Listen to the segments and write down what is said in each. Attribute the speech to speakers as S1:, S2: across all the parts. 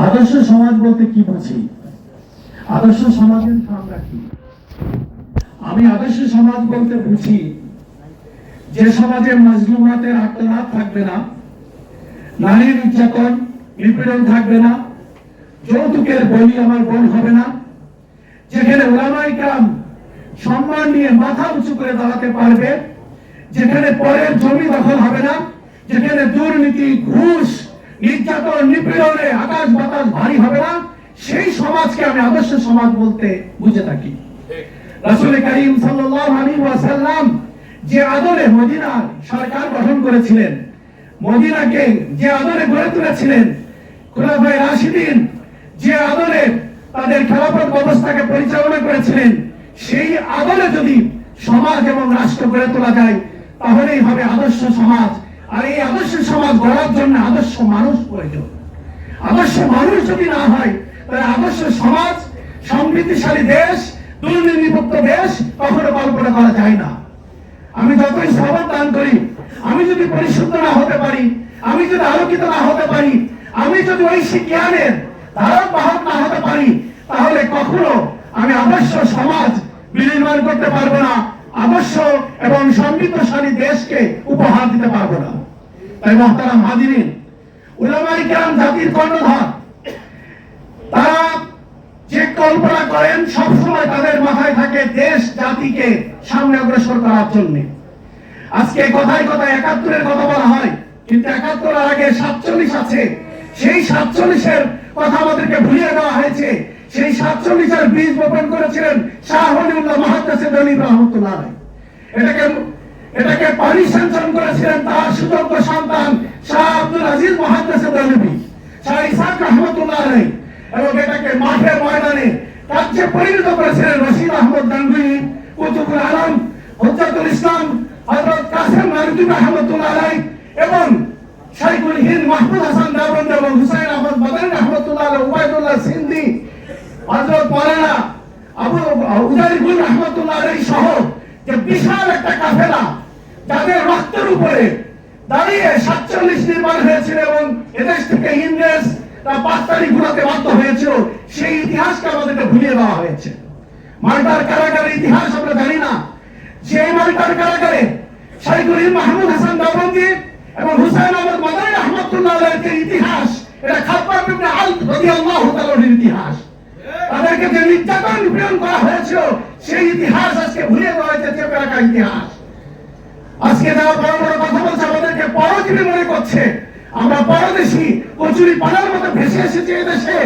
S1: আদর্শ সমাজ বলতে কি বুঝি? আদর্শ সমাজের ধারণা কি? আমি আদর্শ সমাজ বলতে বুঝি যে সমাজে মাজলুমাতের আত্মনাদ থাকবে না, নারীর নির্যাতন নিপীড়ন থাকবে না, যৌতুকের বলি আমার বোন হবে না, যেখানে উলামায়ে কেরাম সম্মান নিয়ে মাথা উঁচু করে দাঁড়াতে পারবে, যেখানে পরের জমি দখল হবে না, যেখানে দুর্নীতি ঘুষ নির্যাতন নিপীড়নে আকাশ বাতাস ভারী হবে না, সেই সমাজকে আমি আদর্শ সমাজ বলতে বুঝে থাকি। রাসূল করিম সাল্লাল্লাহু আলাইহি ওয়াসাল্লাম যে আদরে মদিনার সরকার গঠন করেছিলেন, মদিনাকে যে আদরে গড়ে তুলেছিলেন, খুলাফায়ে রাশিদিন যে আদরে তাদের খেলাফত ব্যবস্থাকে পরিচালনা করেছিলেন, সেই আদরে যদি সমাজ এবং রাষ্ট্র গড়ে তোলা যায় তাহলেই হবে আদর্শ সমাজ। আর এই আদর্শ সমাজ গড়ার জন্য আদর্শ মানুষ প্রয়োজন। আদর্শ মানুষ যদি না হয় তাহলে আদর্শ সমাজ, সমৃদ্ধিশালী দেশ, দুর্নীতিমুক্ত দেশ কখনো কল্পনা করা যায় না। আমি যতই সবর দান করি, আমি যদি পরিশুদ্ধ না হতে পারি, আমি যদি আলোকিত না হতে পারি, আমি যদি ঐশী জ্ঞানের ধারক বাহক না হতে পারি, তাহলে কখনো আমি আদর্শ সমাজ বিনির্মাণ করতে পারবো না, আদর্শ এবং সমৃদ্ধশালী দেশকে উপহার দিতে পারবো না। তাই মুহতারাম হাজিরিন, উলামায়ে কেরাম জাতির কর্ণধার। তারা যে কল্পনা করেন সবসময় তাদের মাথায় থাকে দেশ জাতিকে সামনে অগ্রসর করার জন্য। আজকে কথায় কথায় ৭১-এর কথা বলা হয়, কিন্তু ৭১ এর আগে ৪৭ আছে। সেই ৪৭-এর কথা আমাদেরকে ভুলিয়ে দেওয়া হয়েছে। সেই ৪৭-এর বীজ বপন করেছিলেন শাহ ওলিউল্লাহ মুহাদ্দিস দলিল রাহমাতুল্লাহ আলাইহি। এটাকে পানি সিঞ্চন করেছিলেন তার সুযোগ্য সন্তান শাহ আব্দুল আজিজ মুহাদ্দিস দলিবি, শাহ ইসহাক রাহমাতুল্লাহ আলাইহি। এবং এটাকে মাঠে ময়দানে কার্যে পরিণত করেছিলেন রশিদ আহমদ গাঙ্গুহি, কুতুবুল আলম, হুজ্জাতুল ইসলাম হযরত কাসেম নানভী রাহমাতুল্লাহ আলাইহি এবং শাইখুল হিন্দ মাহমুদ হাসান দেওবন্দি এবং হুসাইন আহমদ মাদানী রাহমাতুল্লাহ আলাইহি, উবাইদুল্লাহ সিন্ধি, হযরত মাওলানা আবু উদাইরুল রাহমাতুল্লাহ আলাইহি সহ যে বিশাল একটা কাফেলা যাদের রক্তের উপরে দাঁড়িয়ে ৪৭ নির্মাণ হয়েছিল এবং এদেশ থেকে ইংরেজ পাঁচতারি ঘুরাতে বাধ্য হয়েছিল, সেই ইতিহাসকে আমাদেরকে ভুলিয়ে দেওয়া হয়েছে। মাল্টার কারাগারের ইতিহাস আমরা জানি না। যে মাল্টার কারাগারে শাইখুল হিন্দ মাহমুদ হাসান দেওবন্দি এবং হুসাইন আহমদ মাদানী রাহমাতুল্লাহ আলাইহির ইতিহাস, এটা খাব্বাব ইবনে আলদ রাদিয়াল্লাহু তাআলার ইতিহাস। তাদেরকে যে নির্যাতন নিপীড়ন করা হয়েছিল সেই ইতিহাস আজকে ভুলিয়ে দেওয়া হয়েছে, চেপে রাখা ইতিহাস। আজকে যারা বড় বড় কথা বলছে আমাদেরকে পরজীবী মনে করছে, আমরা পরদেশী কচুরি পানার মতো ভেসে এসেছি এদেশে,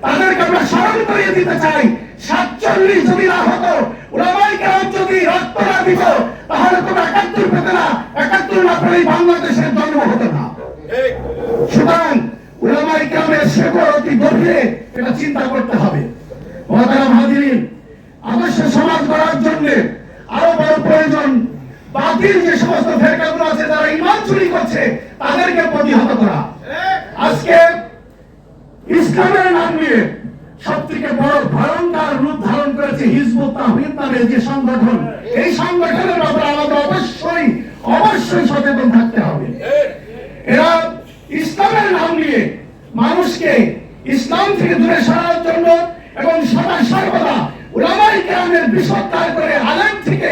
S1: তাদেরকে আমরা স্মরণ করিয়ে দিতে চাই ৪৭ যদি না হতো, উলামায়ে কেরাম যদি রক্ত না দিত, তাহলে তো ৭১ পেতে না, ৭১ না পেলেই বাংলাদেশের জন্ম হতো না। সুতরাং উলামায়ে কেরামের শেকড় অতি গভীরে এটা চিন্তা করতে হবে। মুহতারাম হাজিরিন, আদর্শ সমাজ গড়ার জন্য আরো বড় প্রয়োজন বাতিল যে সমস্ত ফেরকাগুলো আছে যারা ঈমান চুরি করছে তাদেরকে প্রতিহত করা। আজকে ইসলামের নাম নিয়ে সবথেকে বড় ভয়ঙ্কর রূপ ধারণ করেছে হিজবুত তাওহীদ নামের যে সংগঠন। এই সংগঠনের ব্যাপারে আমাদের অবশ্যই সচেতন থাকতে হবে। এরা ইসলামের নাম নিয়ে মানুষকে ইসলাম থেকে দূরে সরানোর জন্য এবং সদা সর্বদা উলামায়ে কেরামের বিষোদ্গার করে আলেম থেকে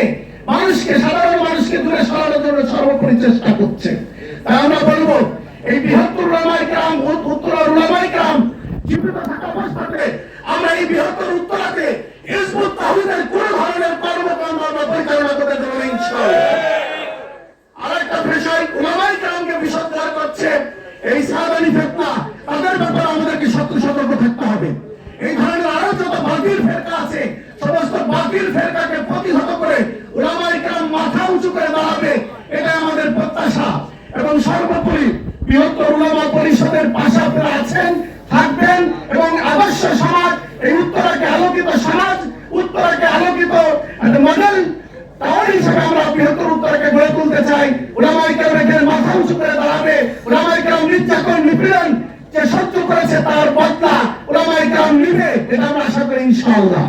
S1: সাধারণ মানুষকে দূরে সরানোর জন্য সর্বোপরি চেষ্টা করছে। তাই আমরা বলবো এই বৃহত্তর উলামায়ে কেরাম, উত্তরার উলামায়ে কেরাম জীবিত থাকা অবস্থাতে আমরা এই বৃহত্তর উত্তরাতে হিজবুত তাওহীদের কোন ধরনের কর্মকাণ্ড আমরা পরিচালনা করতে দেব না ইনশাআল্লাহ। আরেকটা বিষয়, উলামায়ে কেরামকে বিষোদ্গার করছে এই সাদানি ফিতনা, তাদের ব্যাপারে আমাদেরকে সতর্ক থাকতে হবে। এই ধরনের আরো যত বাতিল ফেরকা আছে সমস্ত বাতিল ফেরকাকে প্রতিহত করে উলামায়ে কেরাম মাথা উঁচু করে দাঁড়াবে, এটা আমাদের প্রত্যাশা। এবং সর্বোপরি বৃহত্তর উলামা পরিষদের পাশে আপনারা আছেন, থাকবেন এবং আদর্শ সমাজ, এই উত্তরাকে আলোকিত সমাজ, উত্তরাকে আলোকিত মডেল টাউন হিসেবে আমরা বৃহত্তর উত্তরাকে গড়ে তুলতে চাই। উলামায়ে কেরামের মাথা উঁচু করে দাঁড়াবে, উলামায়ে কেরাম নির্যাতন নিপীড়ন যে সহ্য করেছে তার বদলা উলামায়ে কেরাম নিবে, এটা আমরা আশা করি ইনশাআল্লাহ।